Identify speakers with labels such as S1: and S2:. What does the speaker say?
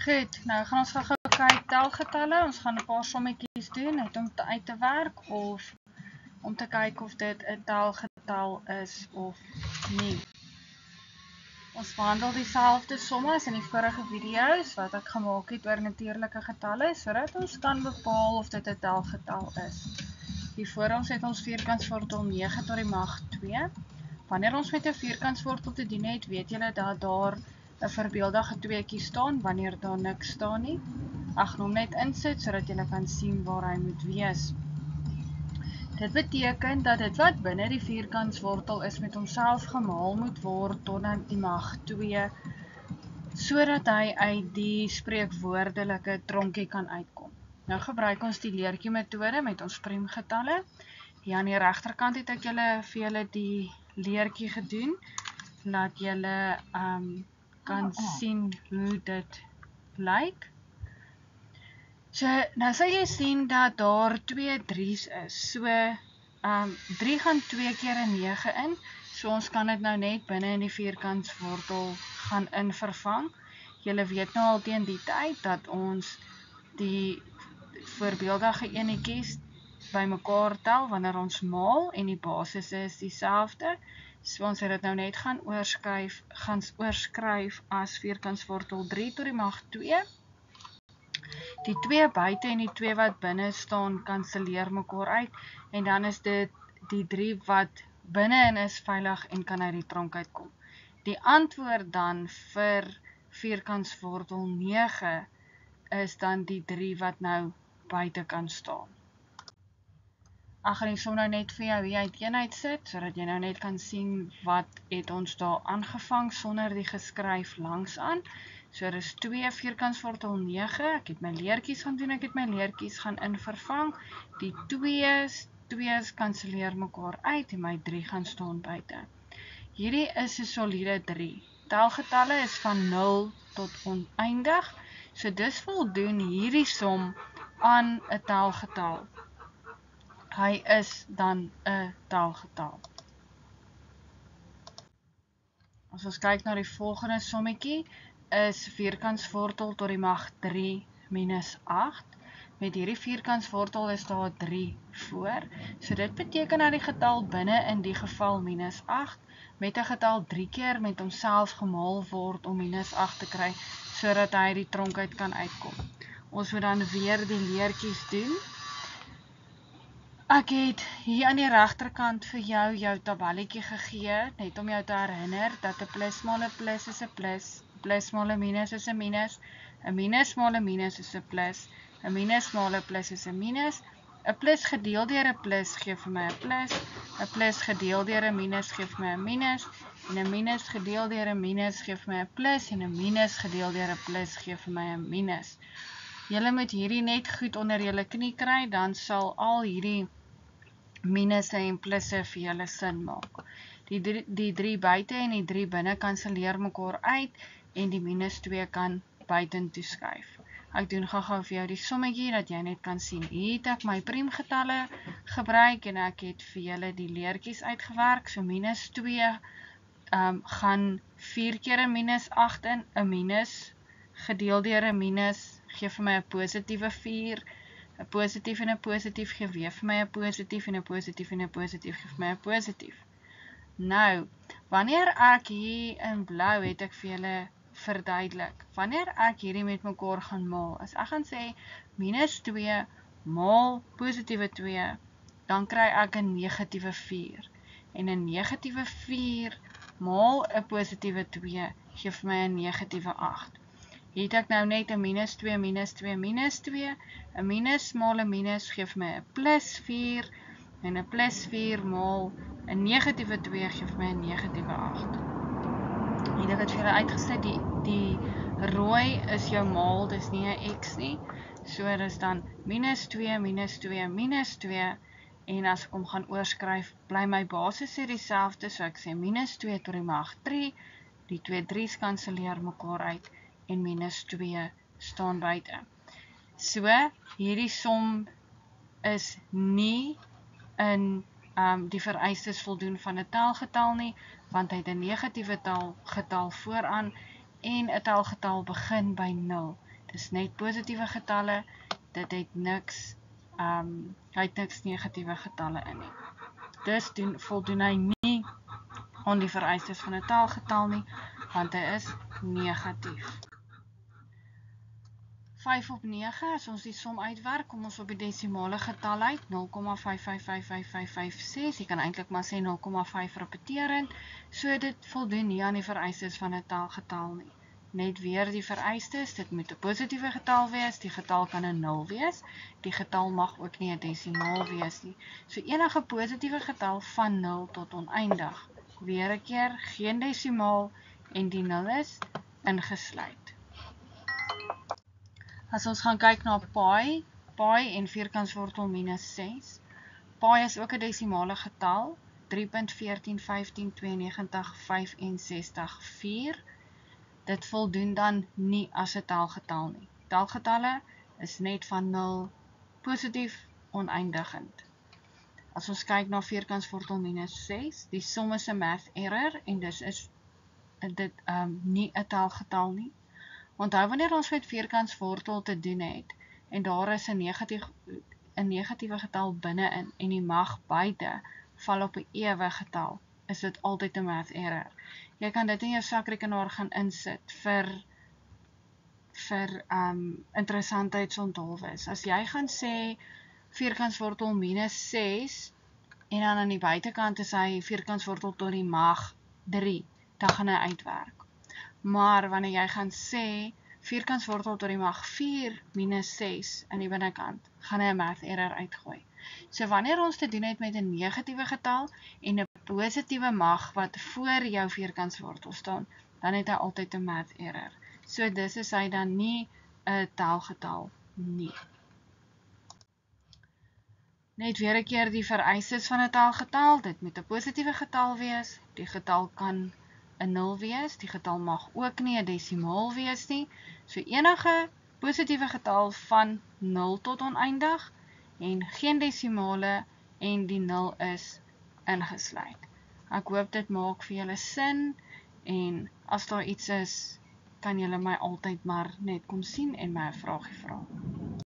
S1: Goed, nou gaan ons gou kyk telgetalle. Ons gaan 'n paar sommetjies doen net om uit te werk of om te kyk of dit 'n telgetal is of nie. Ons behandel dieselfde somme as in die vorige video's wat ek gemaak het oor natuurlike getalle sodat ons kan bepaal of dit 'n telgetal is. Hier voor ons het ons vierkantswortel 9 tot die mag 2. Wanneer ons met 'n vierkantswortel te doen het, weet julle dat daar 'n voorbeeldige tweeetjie staan wanneer daar niks staan nie. Ek gaan hom net insit sodat julle kan sien waar hy moet wees. Dit beteken dat dit wat binne die vierkantswortel is met homself gemaal moet word tot aan die mag 2 sodat hy uit die spreekwoordelike tronkie kan uitkom. Nou gebruik ons die leertjie metode met ons priemgetalle. Hier aan die regterkant het ek vir julle die leertjie gedoen laat julle kan sien hoe dit lyk. So, nou sal jy sien dat daar 2 3's is. So, 3 gaan 2 keer 'n 9 in. So ons kan dit nou net binne in die vierkantswortel gaan invervang. Julle weet nou al teen die tyd dat ons die voorbeeldige enetjies bymekaar tel wanneer ons maal en die basis is dieselfde. So ons het dit nou net gaan oorskryf as vierkantswortel 3 tot die mag 2. Die 2 buite en die 2 wat binne staan kanselleer mekaar uit en dan is dit die 3 wat binne-in is veilig en kan uit die tronk uitkom. Die antwoord dan vir vierkantswortel 9 is dan die 3 wat nou buite kan staan. Ek gaan die som nou net vir jou hier uiteenheid sit, sodat jy nou net kan sien wat het ons daar aangevang sonder die geskryf langs aan. So dit is 2 vierkantswortel 9, ek het my leertjies gaan doen, ek het my leertjies gaan invervang. Die 2's kanselleer mekaar uit en my 3 gaan staan buite. Hierdie is 'n soliede 3. Telgetalle is van 0 tot oneindig, so dis voldoen hierdie som aan 'n telgetal. Hy is dan 'n telgetal. As ons kyk na die volgende sommetjie, is vierkantswortel tot die mag 3 minus 8. Met hierdie vierkantswortel is daar 3 voor. So dit beteken dat die getal binne in die geval minus 8 met 'n getal 3 keer met homself gemaal word om minus 8 te kry, sodat hy die tronk uit kan uitkom. Ons moet dan weer die leertjies doen. Ek het hier aan die regterkant vir jou tabelletjie gegee, net om jou te herinner dat 'n plus maal 'n plus is 'n plus, plus maal 'n minus is 'n minus, 'n minus maal 'n minus is 'n plus, 'n minus maal 'n plus is 'n minus, 'n plus gedeel deur 'n plus gee vir my 'n plus gedeel deur 'n minus gee vir my 'n minus, en 'n minus gedeel deur 'n minus gee vir my 'n plus, en 'n minus gedeel deur 'n plus gee vir my 'n minus. Julle moet hierdie net goed onder julle knie kry, dan sal al hierdie minusse en plusse vir julle sin maak. Die 3 buite en die 3 binne kanselleer mekaar uit en die minus 2 kan buitentoe skuif. Ek doen gou vir jou die sommetjie dat jy net kan sien. Hier het ek my priemgetalle gebruik en ek het vir julle die leertjies uitgewerk. So minus 2 gaan 4 keer 'n minus 8 in. 'n minus gedeel deur 'n minus gee vir my 'n positiewe 4. 'n positief en 'n positief gee weer vir my 'n positief en 'n positief en 'n positief gee vir my 'n positief. Nou, wanneer ek hier in blou het ek vir julle verduidelik. Wanneer ek hierdie met mekaar gaan maal, as ek gaan sê minus 2 maal positiewe 2, dan kry ek 'n negatiewe 4. En 'n negatiewe 4 maal 'n positiewe 2 gee vir my 'n negatiewe 8. Hier het ek nou net 'n minus 2, minus 2, minus 2. 'n minus maal 'n minus gee vir my 'n plus 4. En 'n plus 4 maal 'n negatiewe 2 gee vir my 'n negatiewe 8. Hier het ek dit vir julle uitgesit. Die rooi is jou maal, dis nie 'n x nie. So dis dan minus 2, minus 2, minus 2. En as ek hom gaan oorskryf, bly my basis hier dieselfde. So ek sê minus 2 tot die mag 3. Die 2 3's kanselleer mekaar uit. En minus 2 staan buite. So, hierdie som is nie in die vereistes voldoen van 'n telgetal nie, want hy het 'n negatiewe getal vooraan en 'n telgetal begin by 0 dis net positiewe getalle, dit het niks, hy het niks negatiewe getalle in nie. Dus voldoen hy nie aan die vereistes van 'n taalgetal nie, want hy is negatief. 5 op 9, as ons die som uitwerk, kom ons op die desimale getal uit, 0,555556, jy kan eintlik maar sê 0,5 repeterend, so dit voldoen nie aan die vereistes van 'n taalgetal nie. Net weer die vereistes, dit moet 'n positiewe getal wees, die getal kan 'n 0 wees, die getal mag ook nie 'n desimaal wees nie. So enige positiewe getal van 0 tot oneindig, weer 'n keer, geen desimaal en die 0 is ingesluit. As ons gaan kyk na pi en vierkantswortel minus 6, pi is ook 'n desimale getal, 3.14159265 dit voldoen dan nie as 'n taalgetal nie. Taalgetalle is net van 0, positief, oneindigend. As ons kyk na vierkantswortel minus 6, die som is 'n math error en dis is dit nie 'n taalgetal nie. Onthou wanneer ons met vierkantswortel te doen het en daar is 'n negatiewe getal binne-in en die mag buite val op 'n ewe getal, is dit altyd 'n math error. Jy kan dit in jou sakrekenaar gaan insit vir interessantheidsonthulwes. As jy gaan sê vierkantswortel minus 6 en dan aan die buitekant is hy vierkantswortel tot die mag 3, dan gaan hy uitwerk. Maar wanneer jy gaan sê vierkantswortel tot die mag 4 minus 6 aan die binnekant, gaan hy 'n math error uitgooi. So wanneer ons te doen het met 'n negatiewe getal en 'n positiewe mag wat voor jou vierkantswortel staan, dan het hy altyd 'n math error. So dis is hy dan nie 'n taalgetal nie. Net weer 'n keer die vereistes van 'n taalgetal, dit moet 'n positiewe getal wees, die getal kan 'n 0 wees, die getal mag ook nie 'n desimaal wees nie, so enige positiewe getal van 0 tot oneindig, en geen desimale, en die 0 is ingesluit. Ek hoop dit maak vir julle sin, en as daar iets is, kan julle my altyd maar net kom sien en my 'n vraagie vra.